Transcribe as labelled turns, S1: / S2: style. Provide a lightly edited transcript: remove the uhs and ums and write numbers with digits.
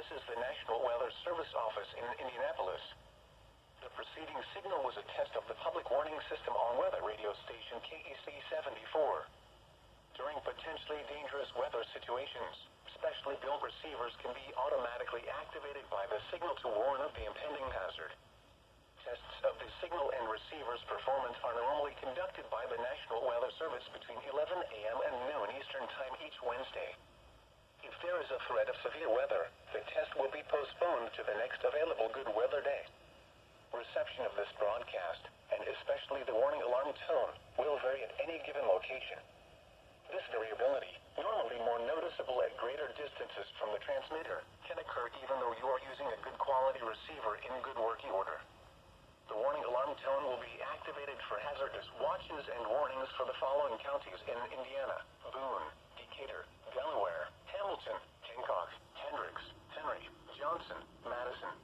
S1: This is the National Weather Service office in Indianapolis. The preceding signal was a test of the public warning system on weather radio station KEC74. During potentially dangerous weather situations, specially built receivers can be automatically activated by the signal to warn of the impending hazard. Tests of the signal and receiver's performance are normally conducted by the National Weather Service between 11 a.m. and noon Eastern Time each Wednesday. If there is a threat of severe weather, the test will be postponed to the next available good weather day. Reception of this broadcast, and especially the warning alarm tone, will vary at any given location. This variability, normally more noticeable at greater distances from the transmitter, can occur even though you are using a good quality receiver in good working order. The warning alarm tone will be activated for hazardous watches and warnings for the following counties in Indiana: Boone, Decatur, Delaware, Hamilton, Hancock, Hendricks, Henry, Johnson, Madison,